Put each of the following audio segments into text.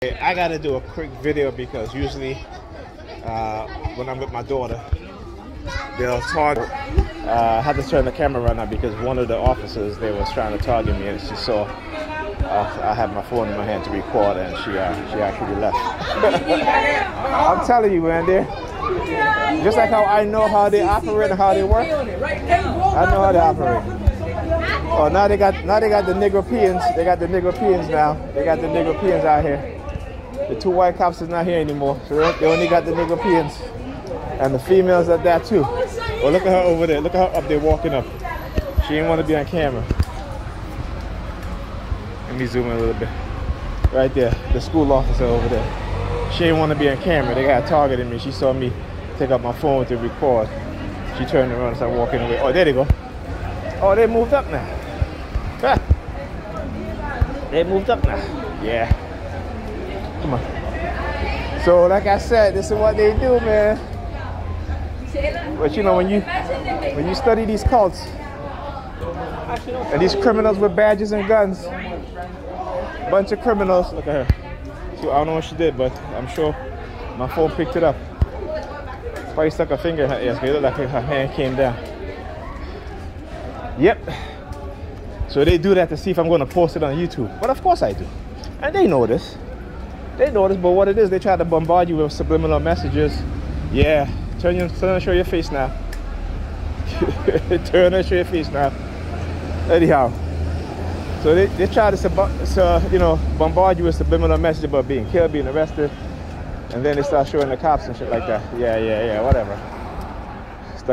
I gotta do a quick video because usually when I'm with my daughter, they'll target. I had to turn the camera around now because one of the officers, they was trying to target me, and she saw I had my phone in my hand to record, and she actually left. I'm telling you, man, just like how I know how they operate and how they work, I know how they operate. Oh, now they got the Negropeans. They got the Negropeans now. They got the Negropeans out here. The two white cops is not here anymore, so they only got the Negropeans. And the females at that too. Oh, look at her over there. Look at her up there walking up. She didn't want to be on camera. Let me zoom in a little bit. Right there, the school officer over there. She didn't want to be on camera. They got targeted me. She saw me take out my phone to record. She turned around and started walking away. Oh, there they go. Oh, they moved up now. Ah. They moved up now. Yeah. Come on. So, like I said, this is what they do, man. But you know, when you study these cults and these criminals with badges and guns, bunch of criminals. Look at her. So I don't know what she did, but I'm sure my phone picked it up. Probably stuck her finger in her ear. It looked like her hand came down. Yep. So they do that to see if I'm going to post it on YouTube. But of course I do. And they know this. They know this, but what it is, they try to bombard you with subliminal messages. Yeah, turn and show your face now. Turn and show your face now. Anyhow. So they try to bombard you with subliminal messages about being killed, being arrested. And then they start showing the cops and shit like that. Yeah, whatever.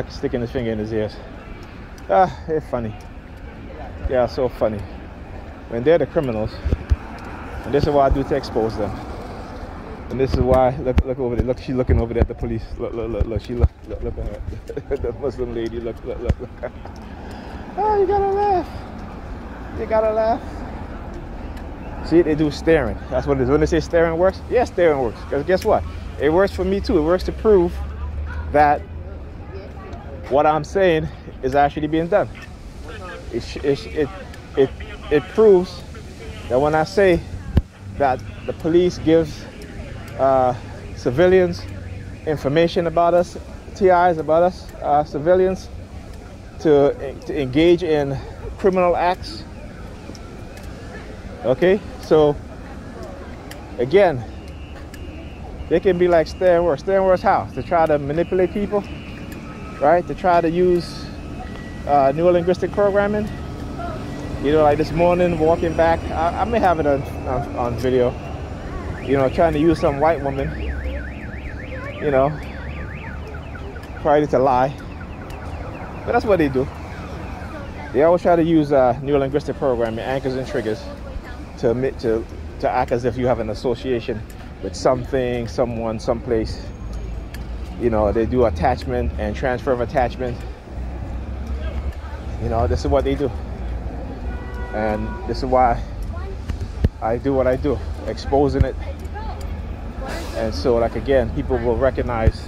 Sticking his finger in his ears. Ah, they're funny. They are so funny. When they're the criminals, and this is what I do to expose them. And this is why, look over there. Look, she's looking over there at the police. Look, she look at her. The Muslim lady, look. Oh, you gotta laugh. You gotta laugh. See, they do staring. That's what it is. When they say staring works, yeah, staring works. Because guess what? It works for me too. It works to prove that what I'm saying is actually being done. It proves that when I say that the police gives civilians information about us, TIs about us, civilians, to engage in criminal acts. Okay, so again, they can be like staring works. Staring works how? To try to manipulate people, right? To try to use neurolinguistic programming. You know, like this morning walking back, I may have it on video, you know, trying to use some white woman, you know, probably to lie. But that's what they do. They always try to use neurolinguistic programming, anchors and triggers, to act as if you have an association with something, someone, someplace. You know, they do attachment and transfer of attachment. You know, this is what they do. And this is why I do what I do, exposing it. And so, like, again, people will recognize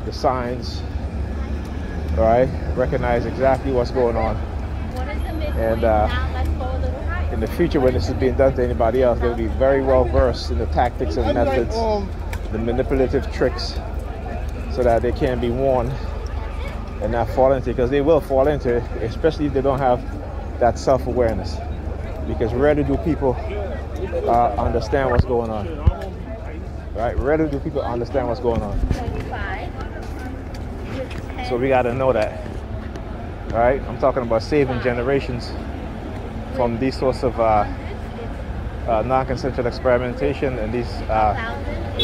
the signs, all right? Recognize exactly what's going on. And in the future, when this is being done to anybody else, they'll be very well versed in the tactics and methods, the manipulative tricks, so that they can be warned and not fall into it, because they will fall into it, especially if they don't have that self-awareness. Because rarely do people understand what's going on. Right? Rarely do people understand what's going on. So we got to know that. All right? I'm talking about saving generations from these sorts of non-consensual experimentation and these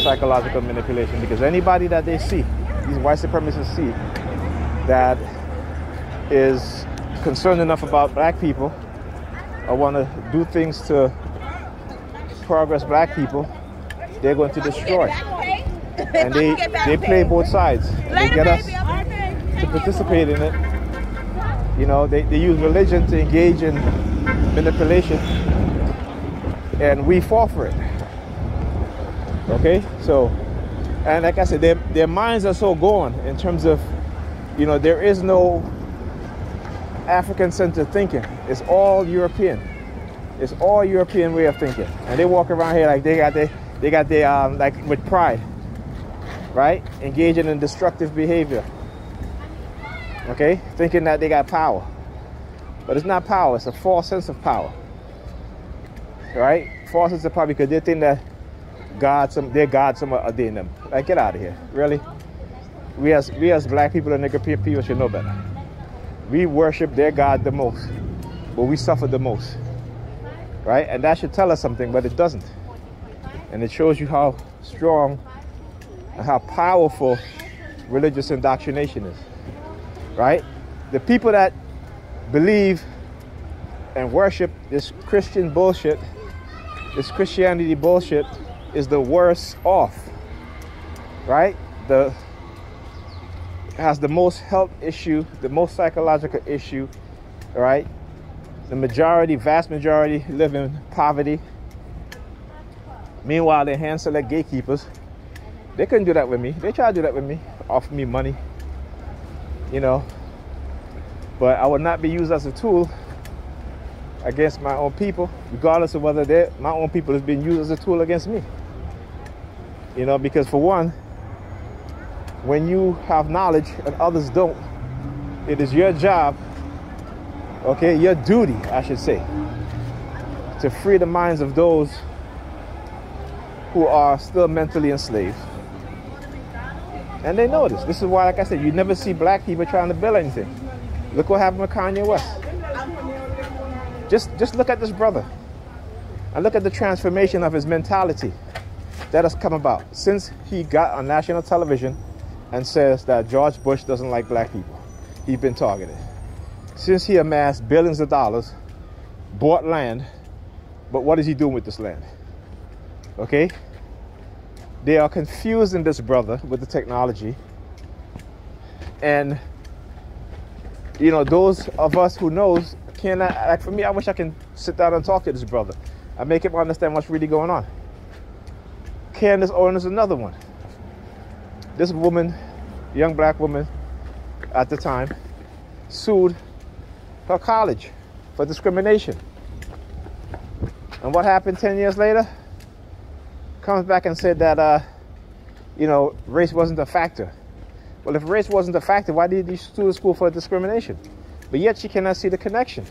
psychological manipulation. Because anybody that they see, these white supremacists see, that is concerned enough about black people or want to do things to progress black people, they're going to destroy. And they play both sides. And they get us to participate in it. You know, they use religion to engage in manipulation, and we fall for it. Okay? So, and like I said, their minds are so gone in terms of, you know, there is no African-centered thinking. It's all European. It's all European way of thinking, and they walk around here like they got their like with pride, right? Engaging in destructive behavior. Okay, thinking that they got power, but it's not power. It's a false sense of power, right? False sense of power because they think that their God somewhere ordained them. Like, get out of here, really? We as black people and Negropean people should know better. We worship their God the most, but we suffer the most. Right? And that should tell us something, but it doesn't. And it shows you how strong and how powerful religious indoctrination is. Right? The people that believe and worship this Christian bullshit, this Christianity bullshit, is the worst off. Right? Has the most health issue, the most psychological issue, right? The vast majority live in poverty. Meanwhile, they hand select gatekeepers. They couldn't do that with me. They tried to do that with me, offer me money, you know. But I would not be used as a tool against my own people, regardless of whether my own people is being used as a tool against me. You know, because for one, when you have knowledge and others don't, it is your job, okay, your duty, I should say, to free the minds of those who are still mentally enslaved. And they know this. This is why, like I said, you never see black people trying to build anything. Look what happened with Kanye West. Just look at this brother and look at the transformation of his mentality that has come about since he got on national television and says that George Bush doesn't like black people. He's been targeted. Since he amassed billions of dollars, bought land, but what is he doing with this land? Okay? They are confusing this brother with the technology. And, you know, those of us who knows cannot, like for me, I wish I can sit down and talk to this brother. I make him understand what's really going on. Candace Owens is another one. This woman, young black woman at the time, sued her college for discrimination. And what happened 10 years later? Comes back and said that, you know, race wasn't a factor. Well, if race wasn't a factor, why did you sue the school for discrimination? But yet she cannot see the connection.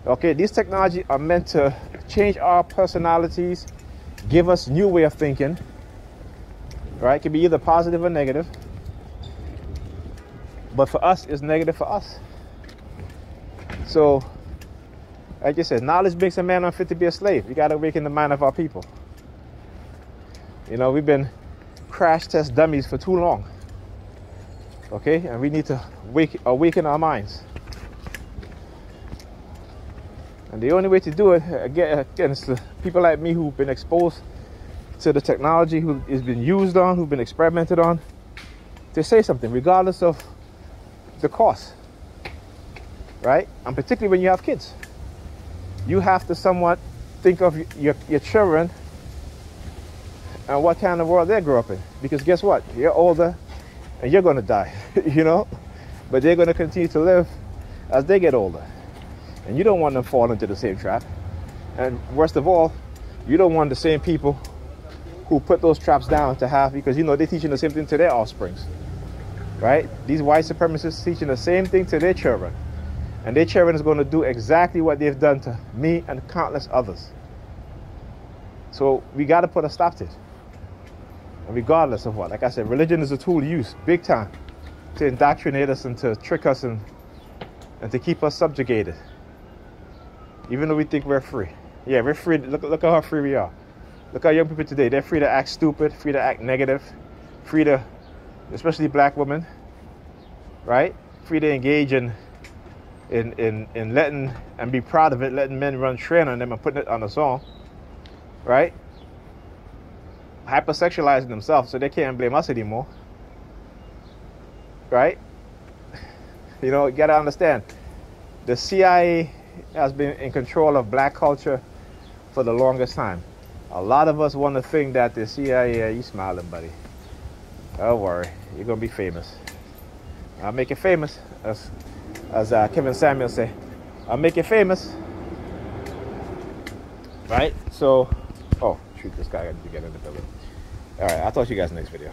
Okay, these technologies are meant to change our personalities, give us new way of thinking. Right? It can be either positive or negative. But for us, it's negative for us. So, like you said, knowledge makes a man unfit to be a slave. You got to awaken the mind of our people. You know, we've been crash test dummies for too long. Okay? And we need to awaken our minds. And the only way to do it, again is to people like me who've been exposed to the technology, who has been used on, who've been experimented on, to say something, regardless of the cost. Right? And particularly when you have kids. You have to somewhat think of your children and what kind of world they grow up in. Because guess what? You're older and you're going to die, you know? But they're going to continue to live as they get older. And you don't want them to fall into the same trap. And worst of all, you don't want the same people who put those traps down to have, because, you know, they're teaching the same thing to their offsprings. Right? These white supremacists teaching the same thing to their children. And their children is going to do exactly what they've done to me and countless others. So we got to put a stop to it. And regardless of what, like I said, religion is a tool used big time to indoctrinate us and to trick us and to keep us subjugated. Even though we think we're free. Yeah, we're free. Look at how free we are. Look at young people today. They're free to act stupid, free to act negative, free to, especially black women, right? Free to engage in letting, and be proud of it, letting men run train on them and putting it on a song, right? Hypersexualizing themselves so they can't blame us anymore, right? You know, you gotta understand, the CIA has been in control of black culture for the longest time. A lot of us want to think that the CIA, you smiling, buddy. Don't worry, you're gonna be famous. I'll make it famous, as Kevin Samuel say. I'll make it famous. Right? So, oh, shoot, this guy had to get in the building. All right, I'll talk to you guys next video.